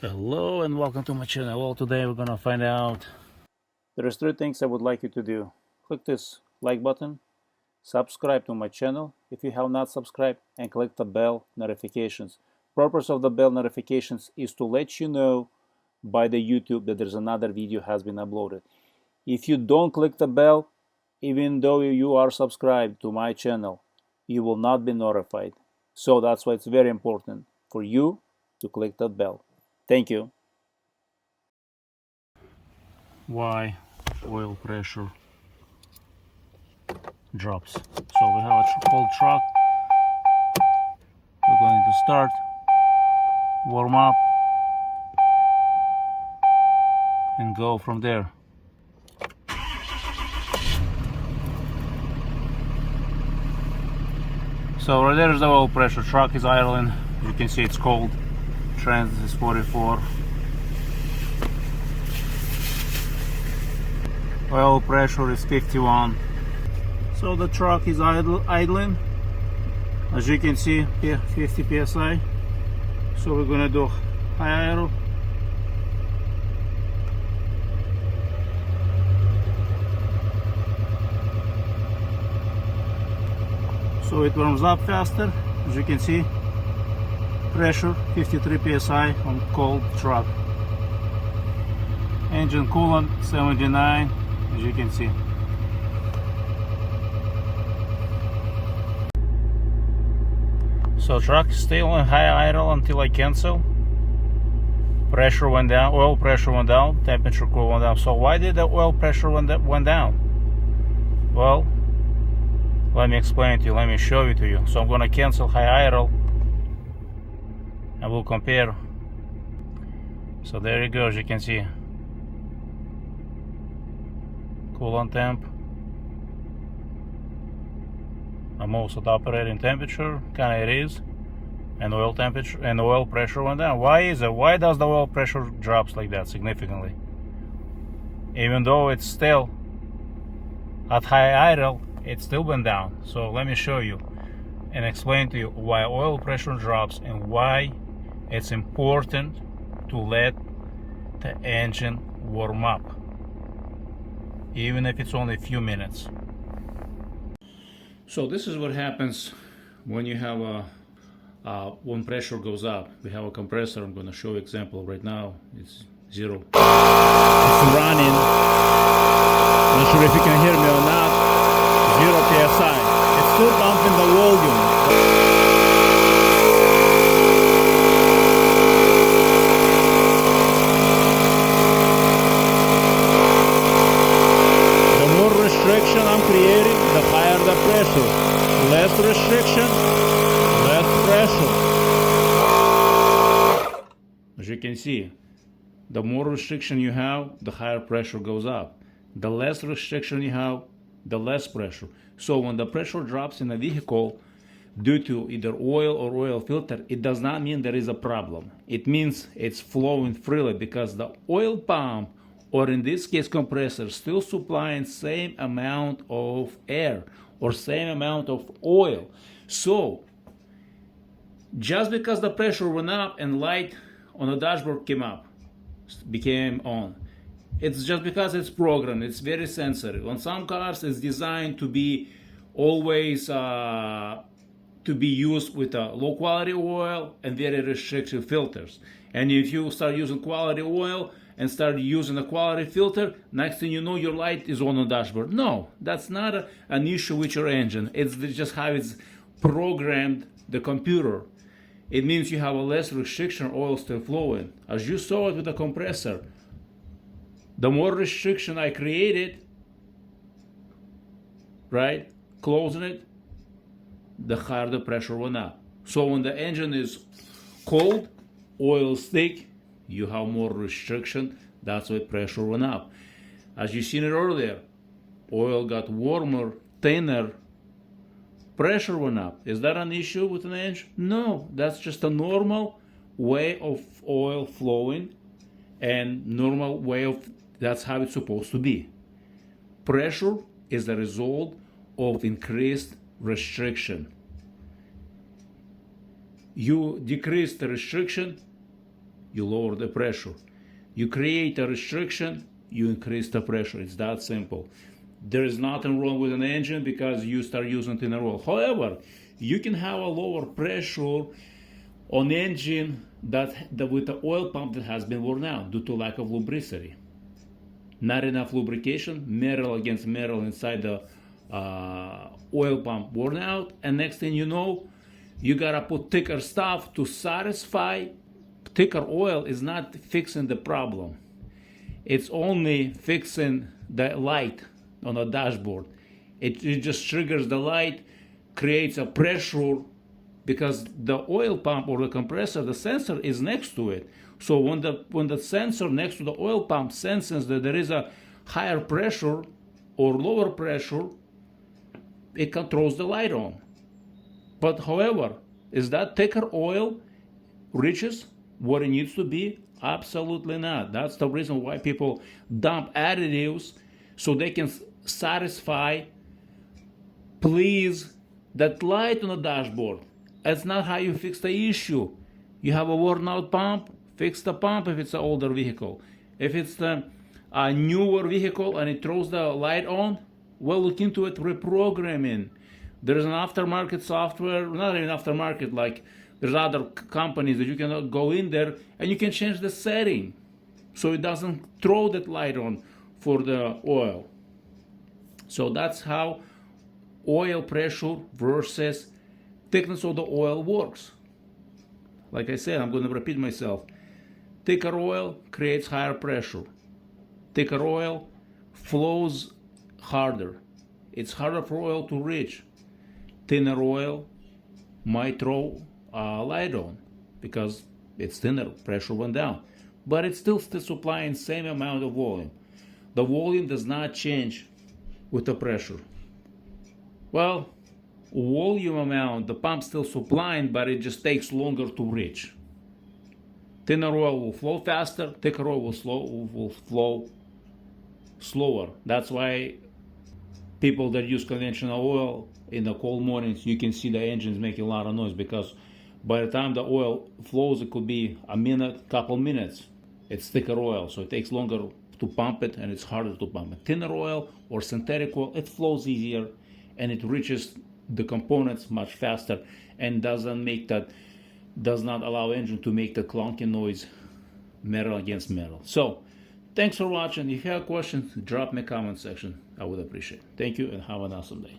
Hello and welcome to my channel. Well, today we're gonna find out. There's three things I would like you to do. Click this like button, subscribe to my channel if you have not subscribed, and click the bell notifications. Purpose of the bell notifications is to let you know by the YouTube that there's another video has been uploaded. If you don't click the bell, even though you are subscribed to my channel, you will not be notified. So that's why it's very important for you to click that bell. Thank you. Why oil pressure drops? So we have a cold truck. We're going to start, warm up, and go from there. So right there is the oil pressure. Truck is idling. You can see it's cold. Trend is 44. Oil pressure is 51. So the truck is idling. As you can see here, 50 psi. So we're gonna do high idle. So it warms up faster. As you can see, pressure 53 psi on cold truck. Engine coolant 79, as you can see. So truck is still on high idle until I cancel. Pressure went down, oil pressure went down, temperature cool went down. So why did the oil pressure went down? Well, let me explain to you, let me show it to you. So I'm gonna cancel high idle and we'll compare. So there you go, as you can see. Coolant temp. I'm also at operating temperature, kinda it is. And oil temperature and oil pressure went down. Why is it? Why does the oil pressure drops like that significantly? Even though it's still at high idle, it still went down. So let me show you and explain to you why oil pressure drops and why it's important to let the engine warm up, even if it's only a few minutes. So this is what happens when you have when pressure goes up. We have a compressor. I'm going to show you example right now. It's zero. It's running. I'm not sure if you can hear me or not. 0 psi. It's still pumping the volume. The more restriction I'm creating, the higher the pressure. Less restriction, less pressure. As you can see, the more restriction you have, the higher pressure goes up. The less restriction you have, the less pressure. So when the pressure drops in a vehicle due to either oil or oil filter, it does not mean there is a problem. It means it's flowing freely because the oil pump, or in this case compressor, still supplying same amount of air or same amount of oil. So just because the pressure went up and light on the dashboard became on, it's just because it's programmed. It's very sensitive. On some cars, it's designed to be always to be used with a low quality oil and very restrictive filters. And if you start using quality oil and start using a quality filter, next thing you know, your light is on the dashboard. No, that's not an issue with your engine. It's just how it's programmed the computer. It means you have a less restriction, oil still flowing. As you saw it with the compressor, the more restriction I created, right, closing it, the higher the pressure went up. So when the engine is cold, oil is thick, you have more restriction, that's why pressure went up. As you seen it earlier, oil got warmer, thinner, pressure went up. Is that an issue with an engine? No, that's just a normal way of oil flowing and normal way of, that's how it's supposed to be. Pressure is the result of increased restriction. You decrease the restriction, you lower the pressure. You create a restriction, you increase the pressure. It's that simple. There is nothing wrong with an engine because you start using thinner oil. However, you can have a lower pressure on engine with the oil pump that has been worn out due to lack of lubricity. Not enough lubrication, metal against metal inside the oil pump worn out, and next thing you know, you gotta put thicker stuff to satisfy. Thicker oil is not fixing the problem. It's only fixing the light on the dashboard. It just triggers the light, creates a pressure because the oil pump or the compressor, the sensor is next to it. So when the sensor next to the oil pump senses that there is a higher pressure or lower pressure, it controls the light on. But however, is that thicker oil reaches what it needs to be? Absolutely not. That's the reason why people dump additives so they can satisfy, please, that light on the dashboard. That's not how you fix the issue. You have a worn out pump, fix the pump if it's an older vehicle. If it's a newer vehicle and it throws the light on, well, look into it, reprogramming. There's an aftermarket software, not even aftermarket, like there's other companies that you can go in there and you can change the setting so it doesn't throw that light on for the oil. So that's how oil pressure versus thickness of the oil works. Like I said, I'm going to repeat myself. Thicker oil creates higher pressure. Thicker oil flows harder. It's harder for oil to reach. Thinner oil might throw a light on because it's thinner, pressure went down. But it's still supplying same amount of volume. The volume does not change with the pressure. Well, volume amount, the pump's still supplying, but it just takes longer to reach. Thinner oil will flow faster, thicker oil will flow slower. That's why people that use conventional oil in the cold mornings, you can see the engines making a lot of noise because by the time the oil flows, it could be a minute, couple minutes. It's thicker oil, so it takes longer to pump it and it's harder to pump it. Thinner oil or synthetic oil, it flows easier and it reaches the components much faster and does not allow engine to make the clunky noise metal against metal. So thanks for watching. If you have questions, drop me a comment section. I would appreciate it. Thank you and have an awesome day.